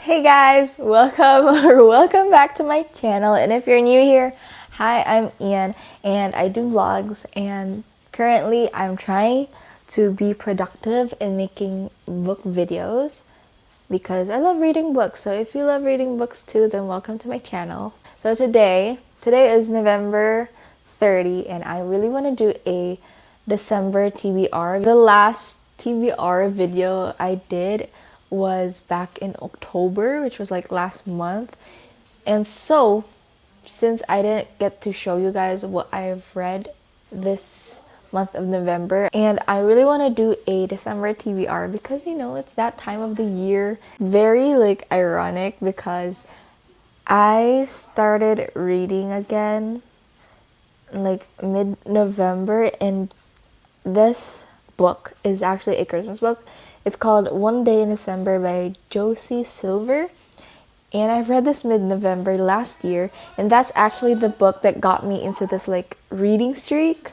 Hey guys, welcome or welcome back to my channel. And if you're new here, hi, I'm Ian and I do vlogs, and currently I'm trying to be productive in making book videos because I love reading books. So if you love reading books too, then welcome to my channel. So today is November 30 and I really want to do a December TBR. The last TBR video I did was back in October, which was like last month. And so, since I didn't get to show you guys what I've read this month of November, and I really want to do a December TBR because it's that time of the year. Very like ironic because I started reading again like mid-November, and this book is actually a Christmas book. It's called One Day in December by Josie Silver. And I've read this mid-November last year, and that's actually the book that got me into this like reading streak.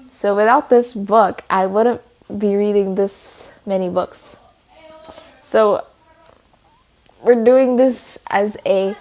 So without this book, I wouldn't be reading this many books. So we're doing this as a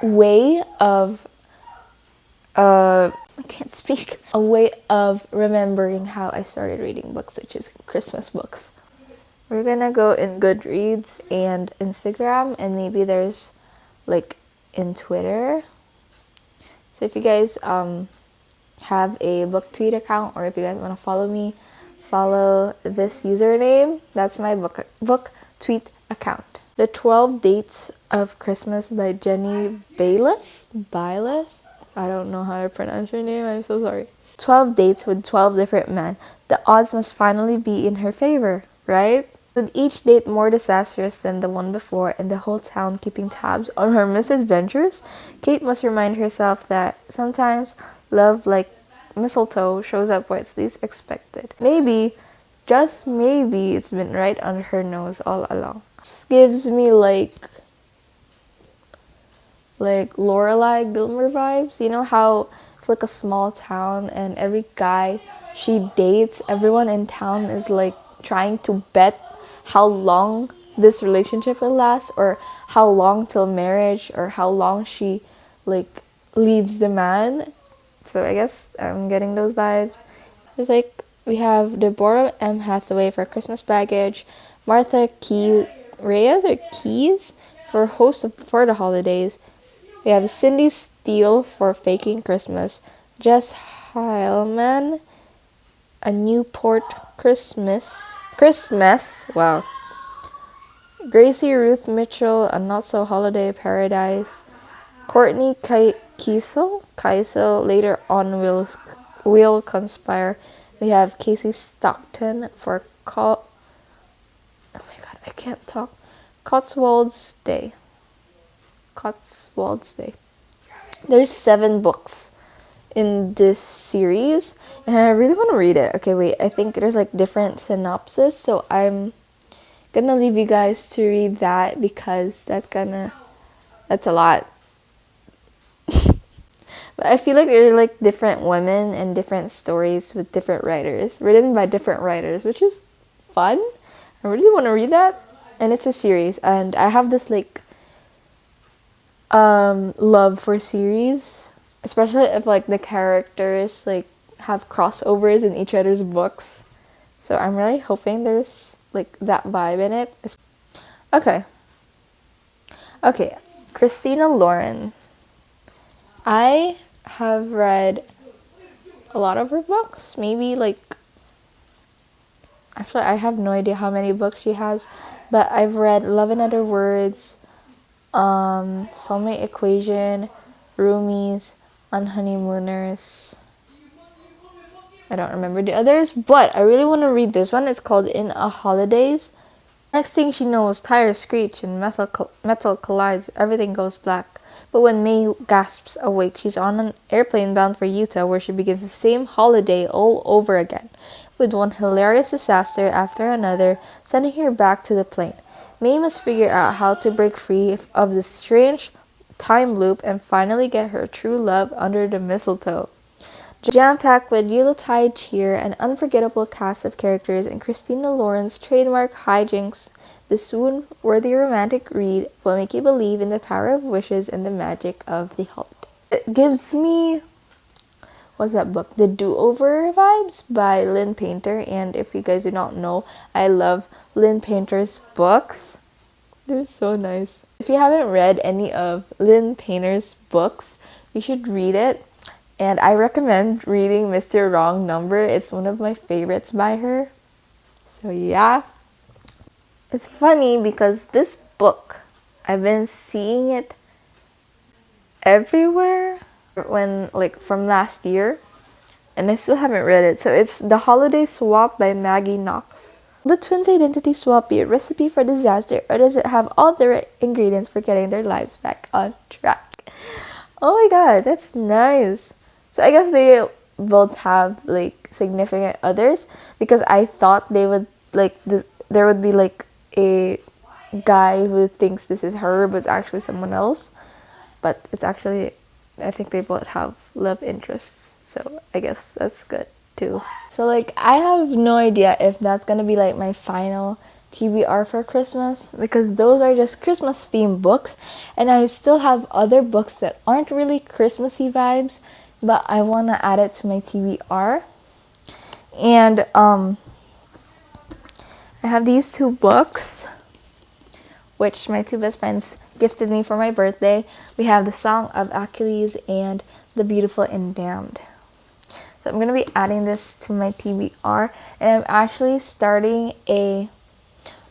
way of I can't speak. A way of remembering how I started reading books, which is Christmas books. We're gonna go in Goodreads and Instagram, and maybe there's like in Twitter. So if you guys have a book tweet account, or if you guys want to follow me, follow this username. That's my book tweet account. The 12 Dates of Christmas by Jenny Bayliss. I don't know how to pronounce her name. I'm so sorry. 12 dates with 12 different men. The odds must finally be in her favor, right? With each date more disastrous than the one before and the whole town keeping tabs on her misadventures, Kate must remind herself that sometimes love, like mistletoe, shows up where it's least expected. Maybe, just maybe, it's been right under her nose all along. This gives me like Lorelai Gilmore vibes. You know how it's like a small town and every guy she dates, everyone in town is like trying to bet how long this relationship will last, or how long till marriage, or how long she like leaves the man. So I guess I'm getting those vibes. There's like, we have Deborah M. Hathaway for Christmas Baggage, Martha Reyes or Keys for Host for the Holidays. We have Cindy Steele for Faking Christmas, Jess Heilman, A Newport Christmas, wow. Gracie Ruth Mitchell, A Not So Holiday Paradise. Courtney Kiesel, Later On Will Conspire. We have Casey Stockton for Cotswold's Day. There's 7 books in this series, and I really want to read it. Okay, wait, I think there's like different synopsis, so I'm gonna leave you guys to read that because that's a lot. But I feel like there are like different women and different stories with different writers, written by different writers, which is fun. I really want to read that, and it's a series, and I have this like love for series, especially if like the characters like have crossovers in each other's books. So I'm really hoping there's like that vibe in it. Okay, Christina Lauren. I have read a lot of her books. Maybe like, actually I have no idea how many books she has, but I've read Love in Other Words, Soulmate Equation, Roomies, On Honeymooners. I don't remember the others, but I really want to read this one. It's called In a Holidays. Next thing she knows, tires screech and metal collides. Everything goes black. But when May gasps awake, she's on an airplane bound for Utah, where she begins the same holiday all over again, with one hilarious disaster after another sending her back to the plane. May must figure out how to break free of this strange time loop and finally get her true love under the mistletoe. Jam-packed with Yuletide cheer, an unforgettable cast of characters, and Christina Lauren's trademark hijinks This swoon-worthy romantic read will make you believe in the power of wishes and the magic of the holidays. It gives me, what's that book? The Do-Over Vibes by Lynn Painter. And if you guys do not know, I love Lynn Painter's books. They're so nice. If you haven't read any of Lynn Painter's books, you should read it. And I recommend reading Mr. Wrong Number. It's one of my favorites by her. So yeah. It's funny because this book, I've been seeing it everywhere from last year, and I still haven't read it. So it's The Holiday Swap by Maggie Knox. The twins' identity swap be a recipe for disaster, or does it have all the right ingredients for getting their lives back on track? Oh my god, that's nice. So I guess they both have significant others, because I thought they would there would be a guy who thinks this is her but it's actually someone else, but it's actually, I think they both have love interests, so I guess that's good too. So I have no idea if that's gonna be my final TBR for Christmas, because those are just Christmas themed books, and I still have other books that aren't really Christmassy vibes, but I want to add it to my TBR. And I have these two books, which my two best friends gifted me for my birthday. We have The Song of Achilles and The Beautiful and Damned. So I'm going to be adding this to my TBR, and I'm actually starting a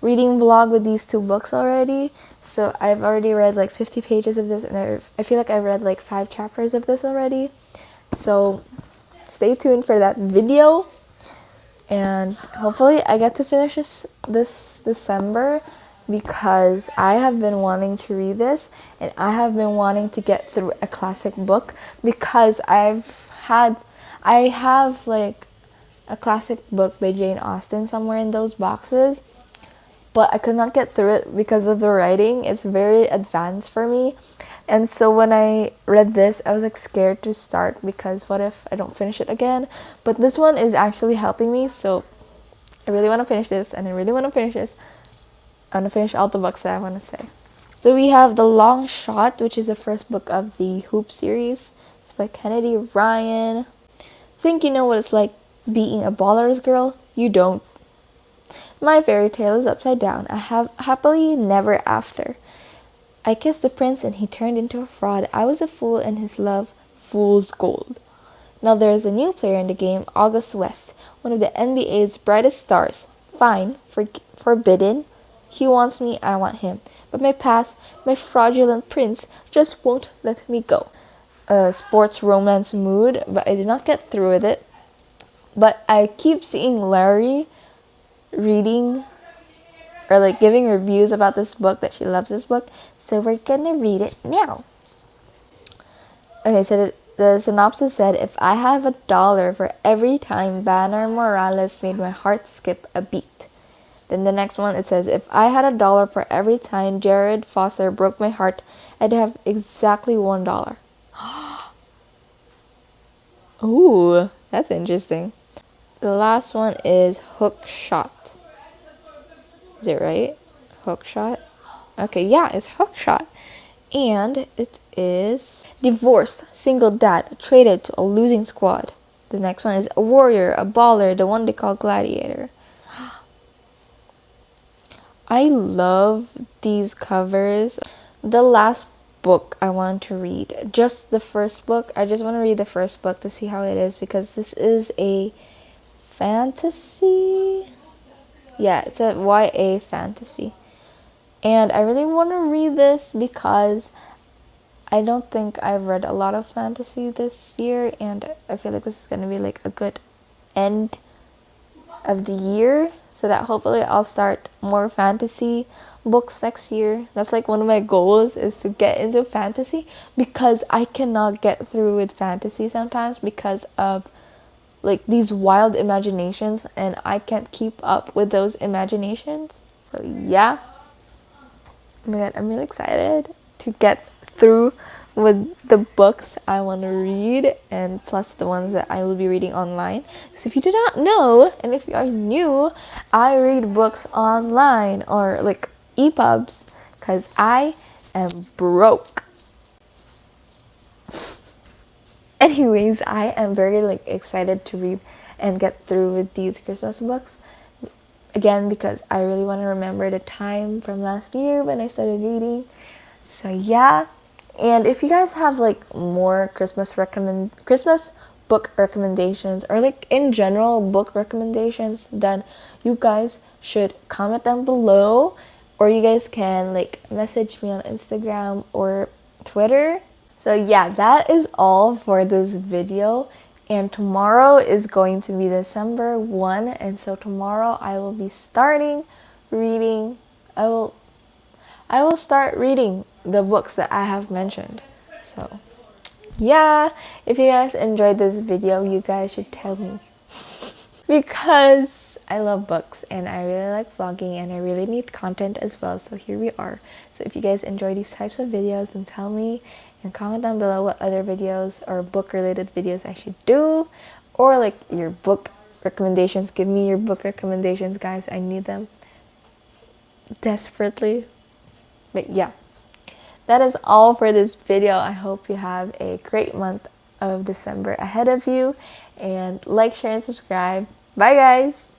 reading vlog with these two books already. So I've already read 50 pages of this, and I feel like I've read 5 chapters of this already. So stay tuned for that video. And hopefully I get to finish this December, because I have been wanting to read this, and I have been wanting to get through a classic book, because I have a classic book by Jane Austen somewhere in those boxes, but I could not get through it because of the writing. It's very advanced for me. And so when I read this, I was scared to start, because what if I don't finish it again? But this one is actually helping me, so I really want to finish this, and I really want to finish this. I want to finish all the books that I want to say. So we have The Long Shot, which is the first book of the Hoop series. It's by Kennedy Ryan. Think you know what it's like being a baller's girl? You don't. My fairy tale is upside down. I have happily never after. I kissed the prince and he turned into a fraud. I was a fool and his love, fool's gold. Now there is a new player in the game, August West, one of the NBA's brightest stars. Fine, forbidden. He wants me, I want him. But my past, my fraudulent prince, just won't let me go. A sports romance mood, but I did not get through with it. But I keep seeing Larry reading or giving reviews about this book, that she loves this book. So we're gonna read it now. Okay, so the synopsis said, if I have $1 for every time Banner Morales made my heart skip a beat. Then the next one, it says, if I had $1 for every time Jared Foster broke my heart, I'd have exactly $1. Ooh, that's interesting. The last one is Hook Shot. Is it right? Hook Shot? Okay, yeah, it's Hook Shot. And it is divorced, single dad, traded to a losing squad. The next one is a warrior, a baller, the one they call Gladiator. I love these covers. The last book I want to read, just the first book. I just want to read the first book to see how it is, because this is a fantasy. Yeah, it's a YA fantasy. And I really want to read this because I don't think I've read a lot of fantasy this year, and I feel like this is going to be a good end of the year, so that hopefully I'll start more fantasy books next year. That's one of my goals, is to get into fantasy, because I cannot get through with fantasy sometimes because of these wild imaginations, and I can't keep up with those imaginations. So yeah. Oh my god, I'm really excited to get through with the books I want to read, and plus the ones that I will be reading online. Because if you do not know, and if you are new, I read books online, or EPUBs because I am broke. Anyways, I am very excited to read and get through with these Christmas books. Again, because I really want to remember the time from last year when I started reading. So yeah, and if you guys have more Christmas book recommendations, or in general book recommendations, then you guys should comment down below, or you guys can message me on Instagram or Twitter. So yeah, that is all for this video. And tomorrow is going to be December 1, and so tomorrow I will be starting reading. I will start reading the books that I have mentioned. So yeah, if you guys enjoyed this video, you guys should tell me. Because I love books and I really like vlogging and I really need content as well. So here we are. So if you guys enjoy these types of videos, then tell me and comment down below what other videos or book related videos I should do, or your book recommendations. Give me your book recommendations, guys. I need them desperately. But yeah, that is all for this video. I hope you have a great month of December ahead of you, and like, share, and subscribe. Bye guys.